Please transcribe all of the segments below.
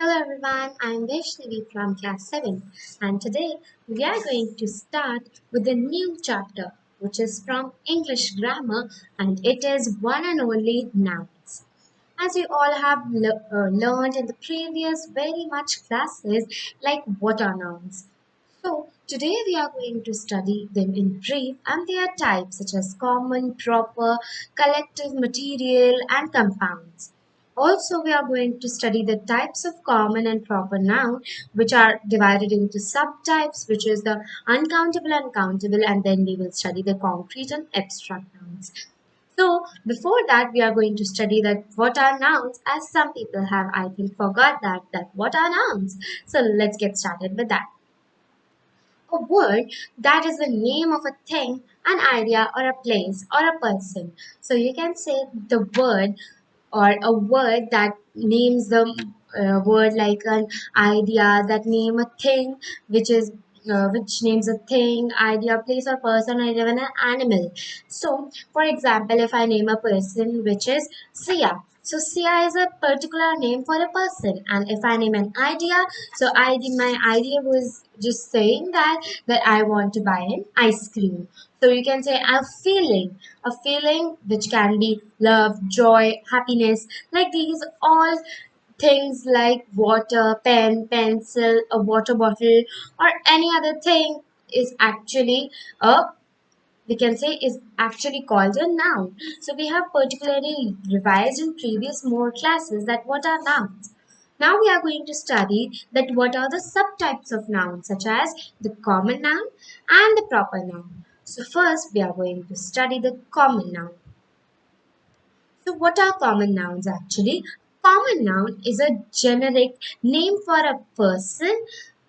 Hello everyone, I am Vaishnavi from class 7 and today we are going to start with a new chapter which is from English grammar and it is one and only nouns. As you all have learned in the previous very much classes like what are nouns. So today we are going to study them in brief and their types such as common, proper, collective, material and compounds. Also, we are going to study the types of common and proper noun, which are divided into subtypes, which is the uncountable and countable, and then we will study the concrete and abstract nouns. So, before that, we are going to study that what are nouns, as some people have, I think, forgot that what are nouns. So, let's get started with that. A word that is the name of a thing, an idea, or a place, or a person. So you can say the word or a word that names the word like an idea that name a thing which names a thing, idea, place, or person, or even an animal. So, for example, if I name a person which is Sia, so Sia is a particular name for a person, and if I name an idea, so my idea was just saying that I want to buy an ice cream. So you can say a feeling which can be love, joy, happiness, like these all things like water, pen, pencil, a water bottle, or any other thing is actually a we can say is actually called a noun. So we have particularly revised in previous more classes that what are nouns. Now we are going to study that what are the subtypes of nouns such as the common noun and the proper noun. So first we are going to study the common noun. So, what are common nouns actually? Common noun is a generic name for a person,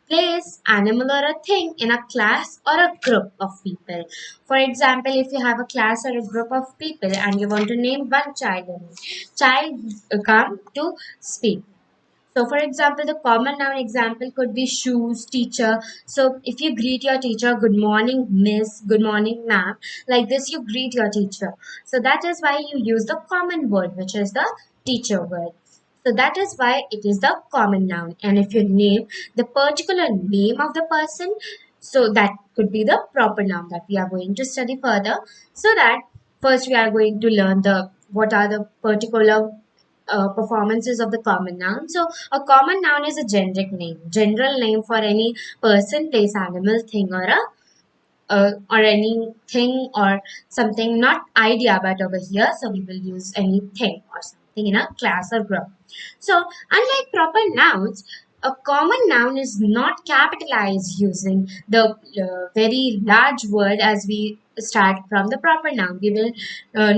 place, animal, or a thing in a class or a group of people. For example, if you have a class or a group of people and you want to name one child come to speak. So, for example, the common noun example could be shoes, teacher. So, if you greet your teacher, good morning, miss, good morning, ma'am, like this, you greet your teacher. So, that is why you use the common word, which is the teacher word. So, that is why it is the common noun. And if you name the particular name of the person, so that could be the proper noun that we are going to study further. So, that first we are going to learn the what are the particular performances of the common noun. So, a common noun is a generic name, general name for any person, place, animal, thing, or anything or something, not idea, but over here, so we will use anything or something in a class or group. So, unlike proper nouns, a common noun is not capitalized using the very large word as we start from the proper noun. We will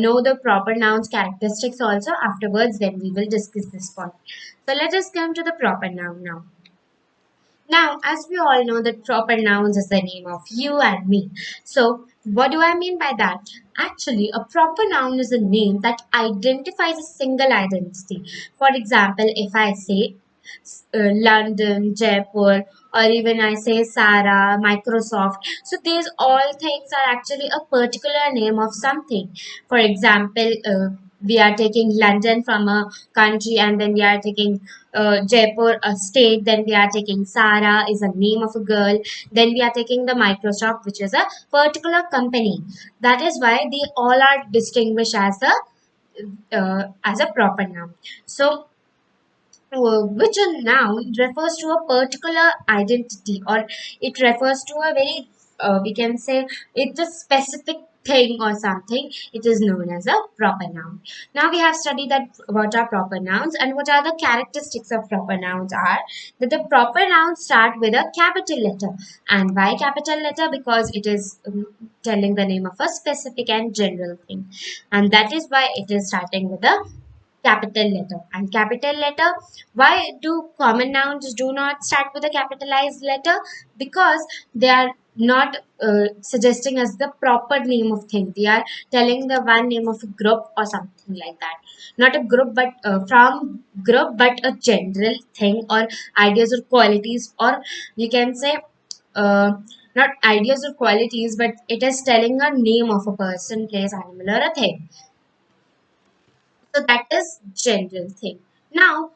know the proper noun's characteristics also afterwards, then we will discuss this point. So, let us come to the proper noun now. Now, as we all know that proper nouns is the name of you and me. So, what do I mean by that? Actually, a proper noun is a name that identifies a single identity. For example, if I say London, Jaipur, or even I say Sarah, Microsoft. So these all things are actually a particular name of something. For example, we are taking London from a country, and then we are taking Jaipur, a state. Then we are taking Sarah is a name of a girl. Then we are taking the Microsoft, which is a particular company. That is why they all are distinguished as a proper noun. So which a noun refers to a particular identity, or it refers to a very we can say it's a specific thing or something. It is known as a proper noun. Now we have studied that what are proper nouns and what are the characteristics of proper nouns are that the proper nouns start with a capital letter. And why capital letter? Because it is telling the name of a specific and general thing, and that is why it is starting with a capital letter. And capital letter, why do common nouns do not start with a capitalized letter? Because they are not suggesting us the proper name of thing. They are telling the one name of a group or something like that. Not a group, but from group, but a general thing or ideas or qualities, or you can say uh, not ideas or qualities, but it is telling a name of a person, place, animal, or a thing. So that is general thing. Now,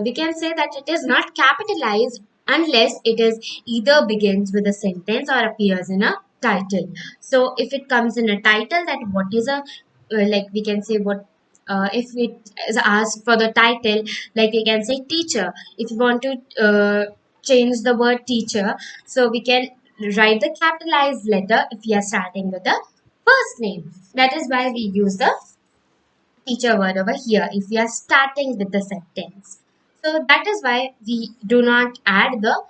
we can say that it is not capitalized unless it is either begins with a sentence or appears in a title. So if it comes in a title, that what is a like we can say what if it is asked for the title, like we can say teacher. If you want to change the word teacher, so we can write the capitalized letter if we are starting with the first name. That is why we use the teacher word over here if we are starting with the sentence. So that is why we do not add the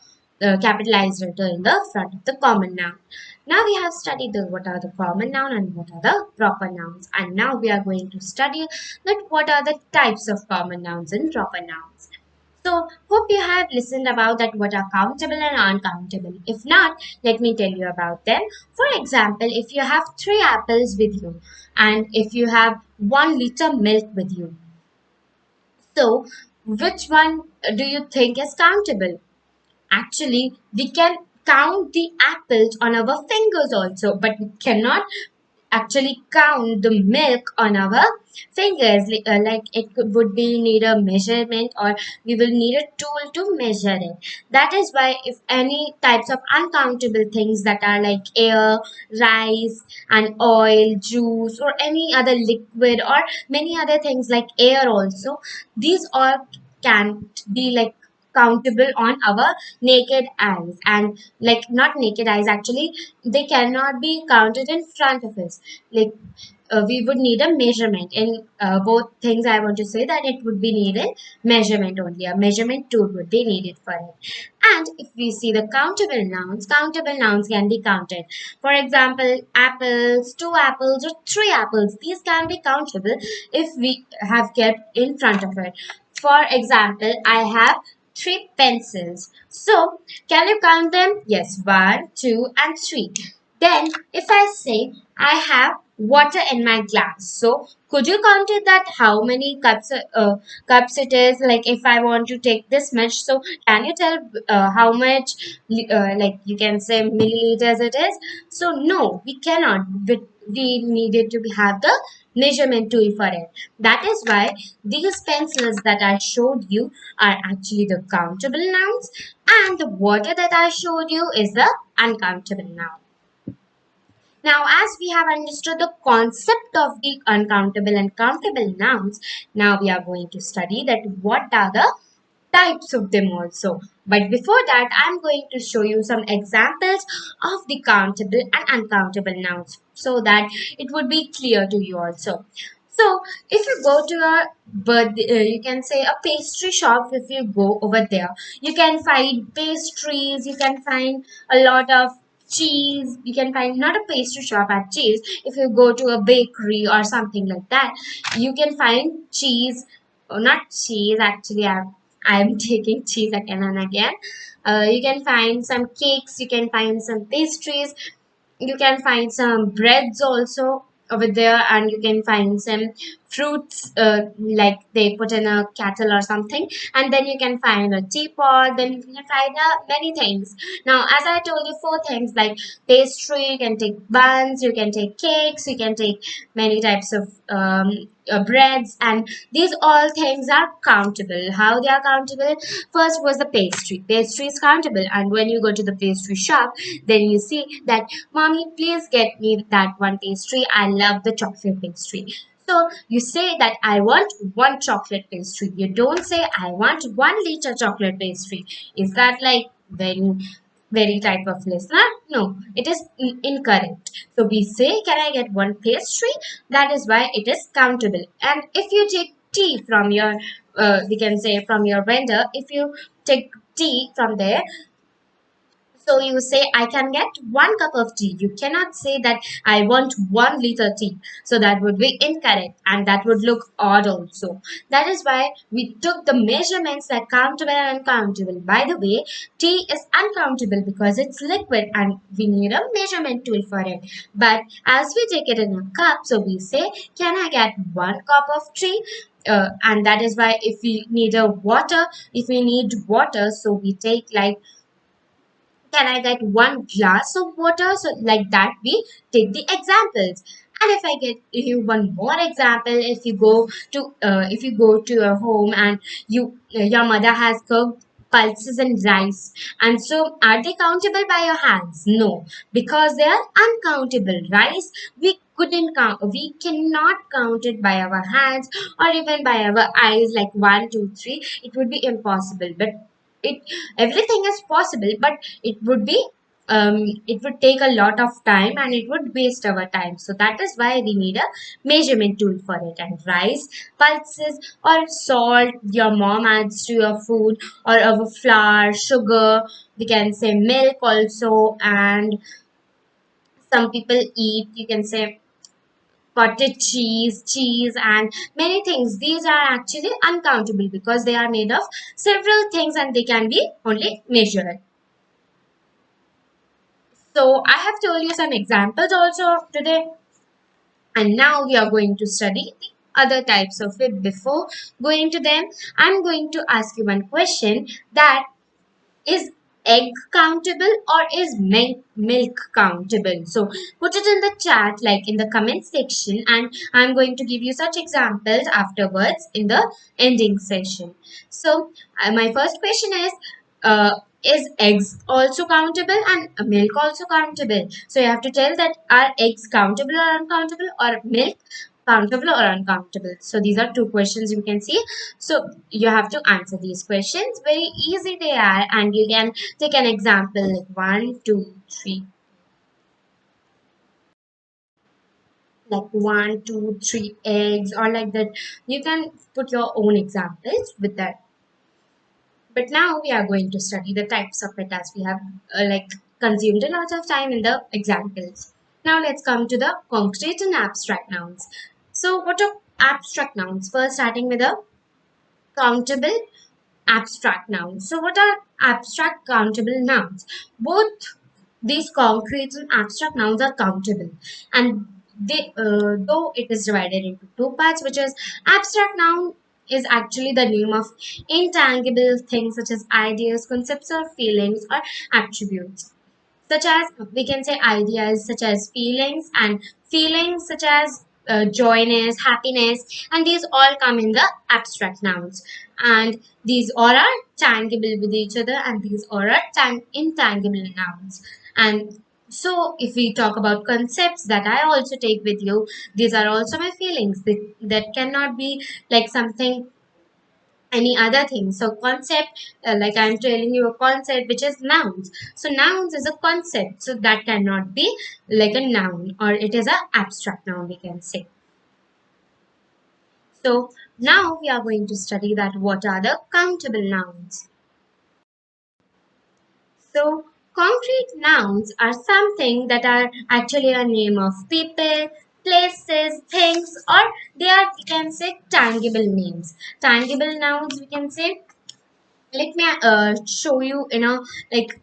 capitalized letter in the front of the common noun. Now we have studied what are the common noun and what are the proper nouns. And now we are going to study that what are the types of common nouns and proper nouns. So, hope you have listened about that what are countable and uncountable. If not, let me tell you about them. For example, if you have three apples with you and if you have 1 liter milk with you, so which one do you think is countable? Actually, we can count the apples on our fingers also, but we cannot actually count the milk on our fingers. Like it would be need a measurement, or we will need a tool to measure it. That is why if any types of uncountable things that are like air, rice and oil, juice or any other liquid or many other things like air also, these all can't be like countable on our naked eyes. And like not naked eyes, actually they cannot be counted in front of us. Like we would need a measurement in both things. I want to say that it would be needed measurement only. A measurement tool would be needed for it. And if we see the countable nouns can be counted. For example, apples, 2 apples or 3 apples, these can be countable if we have kept in front of it. For example, I have 3 pencils. So, can you count them? Yes, one, two, and three. Then, if I say I have water in my glass, so could you count it that how many cups it is? Like if I want to take this much, so can you tell how much like you can say milliliters it is? So no, we cannot. We needed to have the measurement tool for it. That is why these pencils that I showed you are actually the countable nouns, and the water that I showed you is the uncountable noun. Now, as we have understood the concept of the uncountable and countable nouns, now we are going to study that what are the types of them also. But before that, I'm going to show you some examples of the countable and uncountable nouns so that it would be clear to you also. So, if you go to a you can say a pastry shop. If you go over there, you can find pastries. You can find a lot of cheese. You can find not a pastry shop at cheese. If you go to a bakery or something like that, you can find cheese. Oh, not cheese. Actually, I'm taking cheese again and again. You can find some cakes. You can find some pastries. You can find some breads also over there, and you can find some fruits like they put in a kettle or something, and then you can find a teapot. Then you can find many things. Now, as I told you, 4 things like pastry, you can take buns, you can take cakes, you can take many types of breads, and these all things are countable. How they are countable? First was the pastry is countable, and when you go to the pastry shop, then you see that mommy, please get me that one pastry. I love the chocolate pastry. So you say that I want one chocolate pastry. You don't say I want 1 liter chocolate pastry. Is that like very type of listener? No, it is incorrect. So we say, can I get one pastry? That is why it is countable. And if you take tea from your, we can say from your vendor, if you take tea from there, so you say, I can get 1 cup of tea. You cannot say that I want 1 liter tea. So that would be incorrect and that would look odd also. That is why we took the measurements like countable and uncountable. By the way, tea is uncountable because it's liquid and we need a measurement tool for it. But as we take it in a cup, so we say, can I get 1 cup of tea? And that is why if we need water, so we take like, can I get 1 glass of water? So like that we take the examples. And if I get you one more example, if you go to your home and your mother has cooked pulses and rice, and so are they countable by your hands? No, because they are uncountable. Rice we cannot count it by our hands or even by our eyes like 1 2 3. It would be impossible. But it everything is possible, but it would be it would take a lot of time and it would waste our time. So that is why we need a measurement tool for it. And rice, pulses, or salt your mom adds to your food, or our flour, sugar, we can say milk also, and some people eat, you can say, cottage cheese, and many things. These are actually uncountable because they are made of several things and they can be only measured. So I have told you some examples also today, and now we are going to study the other types of it. Before going to them, I'm going to ask you one question, that is egg countable or is milk countable? So put it in the chat, like in the comment section, and I'm going to give you such examples afterwards in the ending session. So my first question is eggs also countable and milk also countable? So you have to tell that, are eggs countable or uncountable, or milk countable or uncountable? So these are two questions you can see. So you have to answer these questions. Very easy they are, and you can take an example like 1 2 3, like 1 2 3 eggs, or like that. You can put your own examples with that. But now we are going to study the types of it, as we have like consumed a lot of time in the examples. Now let's come to the concrete and abstract nouns. So what are abstract nouns? First, starting with the countable abstract nouns. So what are abstract countable nouns? Both these concrete and abstract nouns are countable, and they though it is divided into two parts, which is abstract noun is actually the name of intangible things such as ideas, concepts, or feelings or attributes, such as we can say ideas such as feelings, and feelings such as joyness, happiness, and these all come in the abstract nouns. And these all are tangible with each other, and these all are intangible nouns. And so if we talk about concepts that I also take with you, these are also my feelings that cannot be like something any other thing. So concept, like I'm telling you a concept which is nouns. So nouns is a concept. So that cannot be like a noun, or it is a abstract noun we can say. So now we are going to study that what are the countable nouns. So concrete nouns are something that are actually a name of people, places, things, or they are, we can say, tangible names. Tangible nouns we can say, let me show you in a like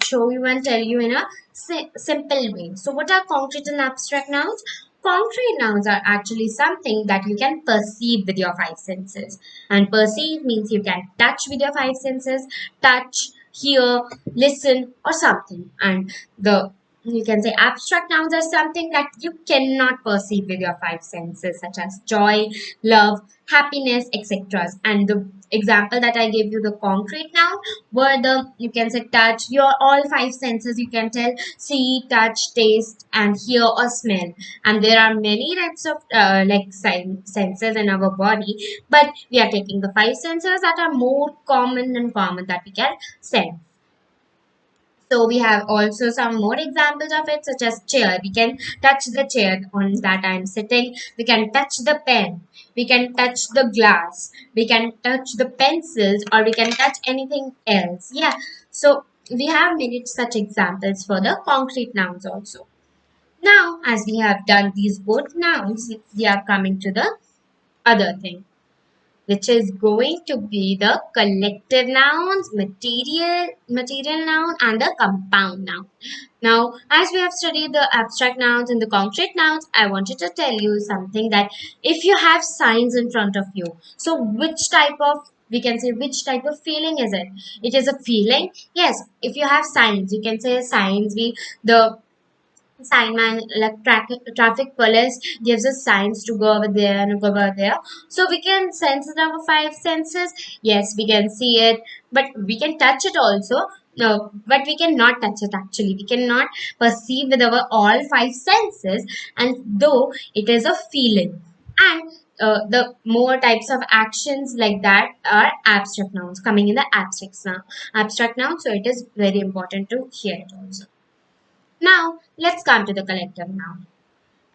show you and tell you in a simple way. So what are concrete and abstract nouns? Concrete nouns are actually something that you can perceive with your five senses, and perceive means you can touch with your five senses, touch, hear, listen, or something. And the you can say abstract nouns are something that you cannot perceive with your five senses, such as joy, love, happiness, etc. And the example that I gave you, the concrete noun, were the, you can say, touch, your all five senses, you can tell, see, touch, taste, and hear or smell. And there are many types of senses in our body, but we are taking the five senses that are more common and common that we can sense. So we have also some more examples of it, such as chair. We can touch the chair on that I'm sitting. We can touch the pen. We can touch the glass. We can touch the pencils, or we can touch anything else. Yeah. So we have many such examples for the concrete nouns also. Now, as we have done these both nouns, we are coming to the other thing, which is going to be the collective nouns, material noun, and the compound noun. Now, as we have studied the abstract nouns and the concrete nouns, I wanted to tell you something, that if you have signs in front of you, so which type of, we can say, which type of feeling is it? It is a feeling. Yes, if you have signs, you can say signs. The Signman, like traffic police gives us signs to go over there and go over there. So we can sense it our five senses. Yes, we can see it, but we can touch it also. No, but we cannot touch it actually. We cannot perceive with our all five senses, and though it is a feeling. And the more types of actions like that are abstract nouns coming in the abstract noun. So it is very important to hear it also. Now, let's come to the collective noun.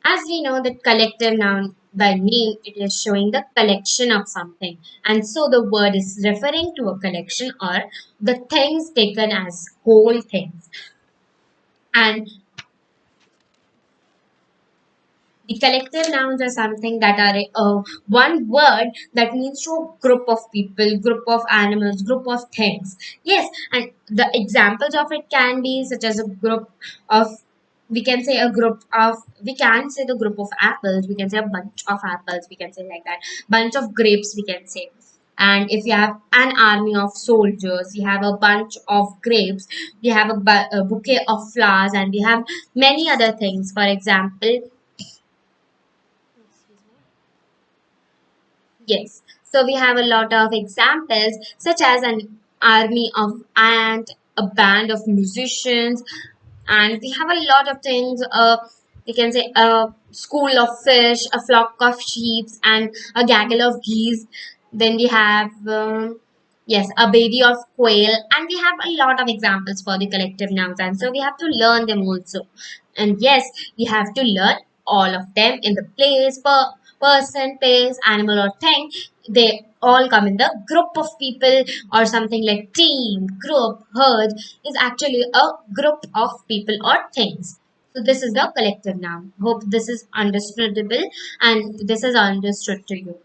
As we know that collective noun by name, it is showing the collection of something. And so the word is referring to a collection or the things taken as whole things. And the collective nouns are something that are one word that means to a group of people, group of animals, group of things. Yes, and the examples of it can be such as a group of, we can say a group of, we can say the group of apples, we can say a bunch of apples, we can say like that, bunch of grapes, we can say. And if you have an army of soldiers, you have a bunch of grapes, we have a bouquet of flowers, and we have many other things. For example, yes. So we have a lot of examples such as an army of ants, a band of musicians, and we have a lot of things. We can say a school of fish, a flock of sheep, and a gaggle of geese. Then we have yes, a baby of quail, and we have a lot of examples for the collective nouns, and so we have to learn them also. And yes, we have to learn all of them in the place, person, place, animal, or thing. They all come in the group of people or something like team, group, herd is actually a group of people or things. So this is the collective noun. Hope this is understandable and this is understood to you.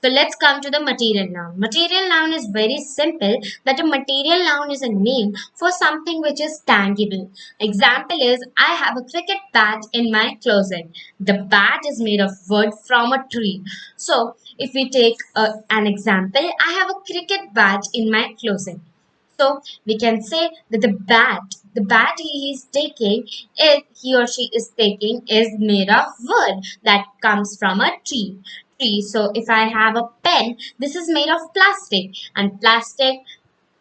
So let's come to the material noun. Material noun is very simple that a material noun is a name for something which is tangible. Example is I have a cricket bat in my closet. The bat is made of wood from a tree. So if we take an example, I have a cricket bat in my closet. So we can say that the bat he is taking, if he or she is taking, is made of wood that comes from a tree. So if I have a pen, this is made of plastic, and plastic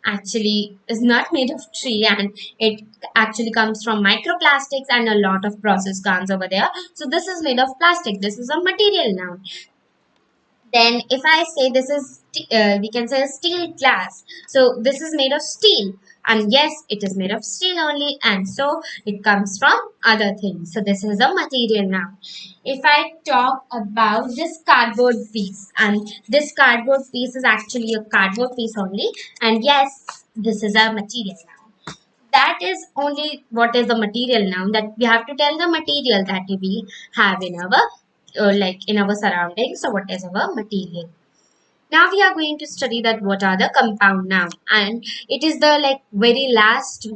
actually is not made of tree, and it actually comes from microplastics and a lot of process comes over there. So this is made of plastic. This is a material noun. Then if I say this is, we can say a steel glass. So this is made of steel. And yes, it is made of steel only. And so it comes from other things. So this is a material now. If I talk about this cardboard piece, and this cardboard piece is actually a cardboard piece only. And yes, this is a material now. That is only what is the material now, that we have to tell the material that we have in our like in our surroundings. So what is our material? Now we are going to study that what are the compound noun, and it is the like very last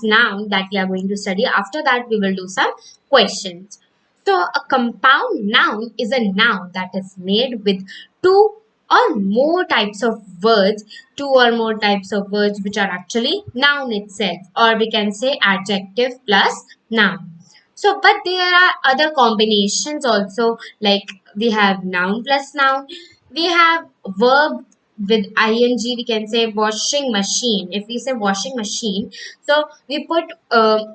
noun that we are going to study. After that we will do some questions. So a compound noun is a noun that is made with two or more types of words, two or more types of words which are actually noun itself, or we can say adjective plus noun. So, but there are other combinations also, like we have noun plus noun. We have verb with ing. We can say washing machine. If we say washing machine, so we put the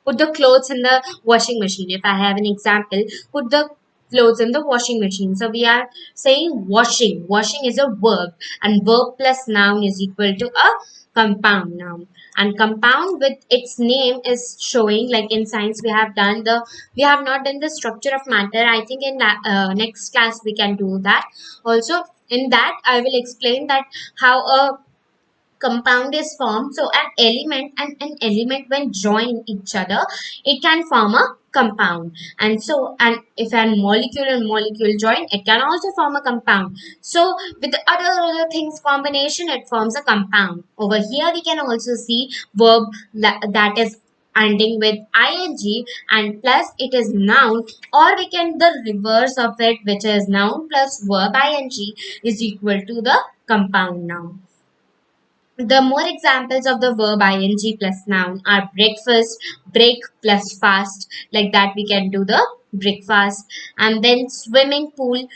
put the clothes in the washing machine. If I have an example, put the clothes in the washing machine. So we are saying washing. Washing is a verb, and verb plus noun is equal to a compound noun. And compound with its name is showing, like in science we have not done the structure of matter. I think in next class we can do that. Also in that I will explain that how a compound is formed. So an element when join each other, it can form a compound. And so, and if a molecule and molecule join, it can also form a compound. So with the other things combination, it forms a compound. Over here we can also see verb that is ending with ing, and plus it is noun, or we can the reverse of it, which is noun plus verb ing is equal to the compound noun. The more examples of the verb ing plus noun are breakfast, break plus fast. Like that, we can do the breakfast. And then swimming pool.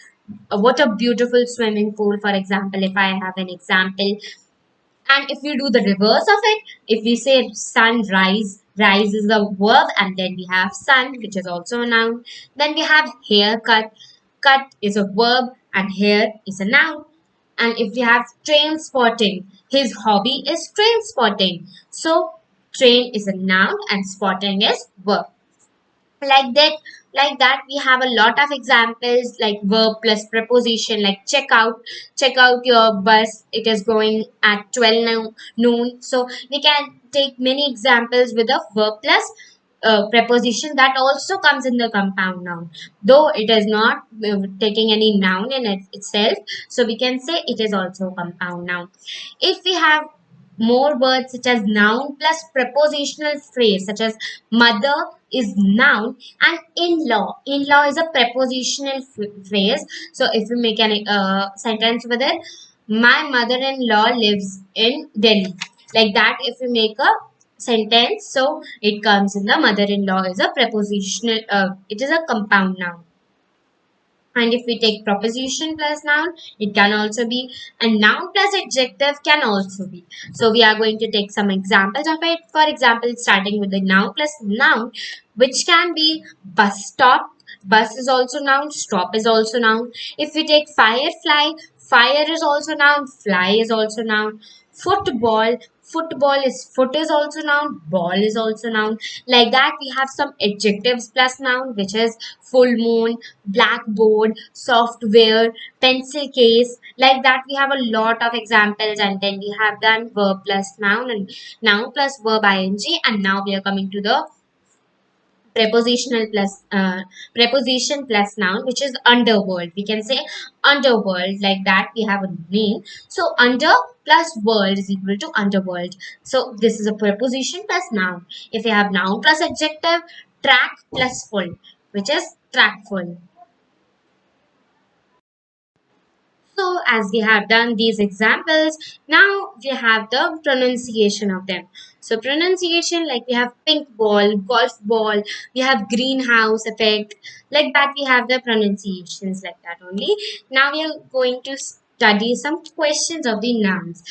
What a beautiful swimming pool, for example, if I have an example. And if we do the reverse of it, if we say sunrise, rise is the verb, and then we have sun, which is also a noun. Then we have haircut, cut is a verb, and hair is a noun. And if we have train spotting, his hobby is train spotting. So train is a noun and spotting is verb. Like that we have a lot of examples like verb plus preposition, like check out your bus, it is going at 12 noon. So we can take many examples with a verb plus preposition that also comes in the compound noun, though it is not taking any noun in itself, so we can say it is also a compound noun. If we have more words such as noun plus prepositional phrase, such as mother is noun and in-law. In-law is a prepositional phrase. So if we make an sentence with it, my mother-in-law lives in Delhi. Like that, if we make a sentence, so it comes in the mother-in-law is a prepositional, it is a compound noun. And if we take preposition plus noun, it can also be, and noun plus adjective can also be. So we are going to take some examples of it. For example, starting with the noun plus noun, which can be bus stop. Bus is also noun, stop is also noun. If we take firefly, fire is also noun, fly is also noun. Football, football is foot is also noun, ball is also noun. Like that, we have some adjectives plus noun, which is full moon, blackboard, software, pencil case. Like that, we have a lot of examples, and then we have done verb plus noun and noun plus verb ing. And now we are coming to the prepositional plus preposition plus noun, which is underworld. We can say underworld. Like that, we have a name. So under plus world is equal to underworld. So this is a preposition plus noun. If we have noun plus adjective, track plus full, which is trackful. So as we have done these examples, now we have the pronunciation of them. So pronunciation, like we have pink ball, golf ball, we have greenhouse effect, like that we have the pronunciations like that only. Now we are going to study some questions of the nouns.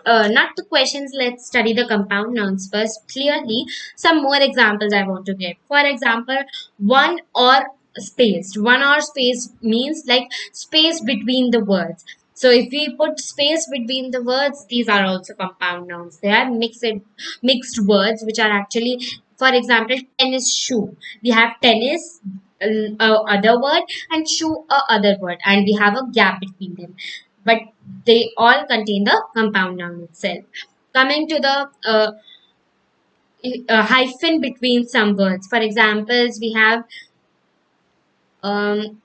Not the questions, let's study the compound nouns first. Clearly, some more examples I want to give. For example, one or spaced. One or space means like space between the words. So if we put space between the words, these are also compound nouns. They are mixed words which are actually, for example, tennis shoe. We have tennis, other word, and shoe, other word, and we have a gap between them. But they all contain the compound noun itself. Coming to the hyphen between some words. For examples, we have um,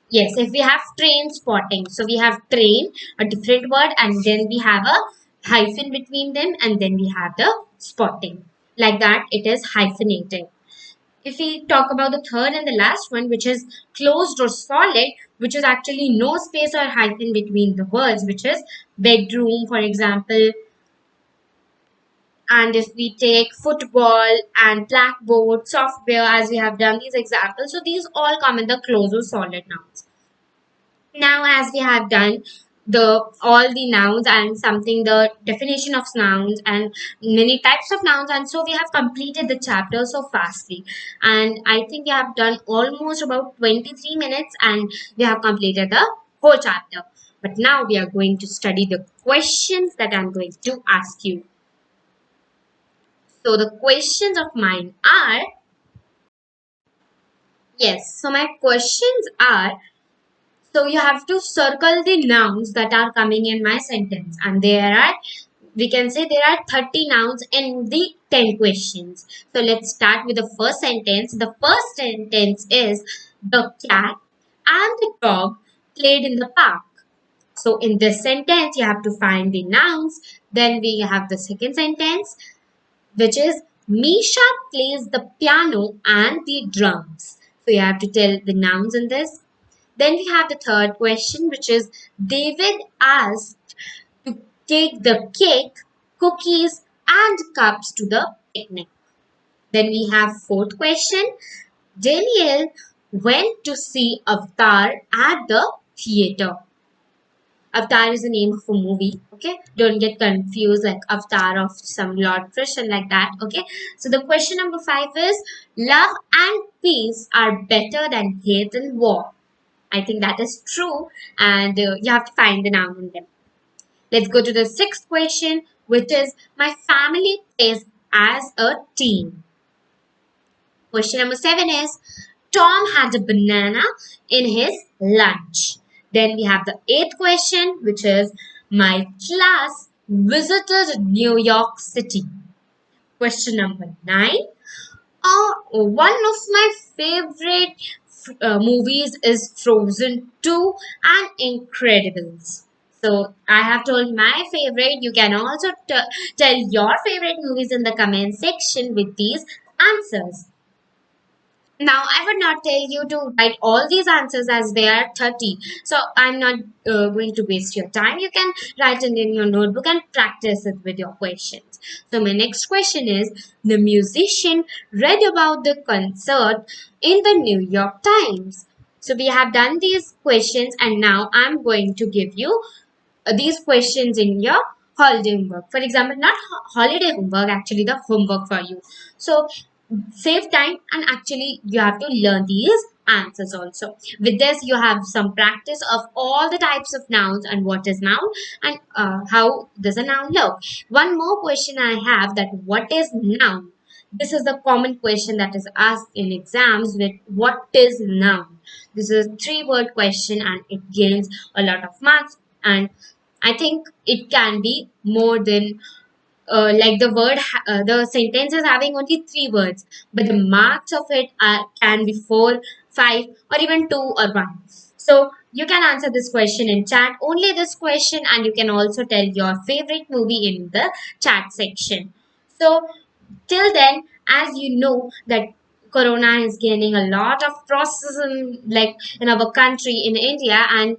yes, if we have train spotting, so we have train, a different word, and then we have a hyphen between them, and then we have the spotting. Like that, it is hyphenated. If we talk about the third and the last one, which is closed or solid, which is actually no space or hyphen between the words, which is bedroom, for example. And if we take football and blackboard, software, as we have done these examples, so these all come in the closed or solid nouns. Now, as we have done the all the nouns and something the definition of nouns and many types of nouns, and so we have completed the chapter so fastly, and I think we have done almost about 23 minutes and we have completed the whole chapter. But now we are going to study the questions that I'm going to ask you. So the questions of mine are, yes, so my questions are, so you have to circle the nouns that are coming in my sentence. And there are, we can say there are 30 nouns in the 10 questions. So let's start with the first sentence. The first sentence is, the cat and the dog played in the park. So in this sentence, you have to find the nouns. Then we have the second sentence, which is, Misha plays the piano and the drums. So you have to tell the nouns in this. Then we have the third question, which is David asked to take the cake, cookies, and cups to the picnic. Then we have fourth question. Daniel went to see Avatar at the theater. Avatar is the name of a movie. Okay, don't get confused like Avatar of some Lord Christian like that. Okay, so the question number five is love and peace are better than hate and war. I think that is true, and you have to find the noun in them. Let's go to the sixth question, which is my family plays as a team. Question number seven is Tom had a banana in his lunch. Then we have the eighth question, which is my class visited New York City. Question number nine. One of my favorite movies is Frozen 2 and Incredibles. So I have told my favorite. You can also tell your favorite movies in the comment section with these answers. Now, I would not tell you to write all these answers as they are 30. So, I'm not going to waste your time. You can write it in your notebook and practice it with your questions. So, my next question is the musician read about the concert in the New York Times. So, we have done these questions and now I'm going to give you these questions in your holiday homework. For example, not holiday homework, actually the homework for you. So save time and actually you have to learn these answers also. With this, you have some practice of all the types of nouns and what is noun and how does a noun look. One more question I have, that what is noun? This is the common question that is asked in exams with what is noun. This is a three-word question and it gains a lot of marks, and I think it can be more than like the sentence is having only three words, but the marks of it can be four, five, or even two or one. So you can answer this question in chat, only this question, and you can also tell your favorite movie in the chat section. So till then, as you know that Corona is gaining a lot of process in like in our country in India, and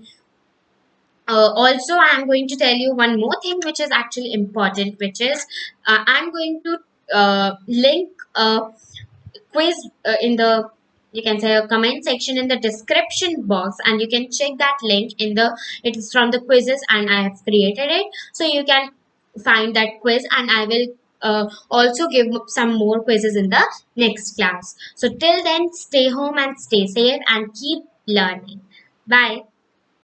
also, I'm going to tell you one more thing which is actually important, which is I'm going to link a quiz in the, you can say, a comment section in the description box, and you can check that link in the, it is from the quizzes and I have created it, so you can find that quiz and I will also give some more quizzes in the next class. So till then, stay home and stay safe and keep learning. Bye.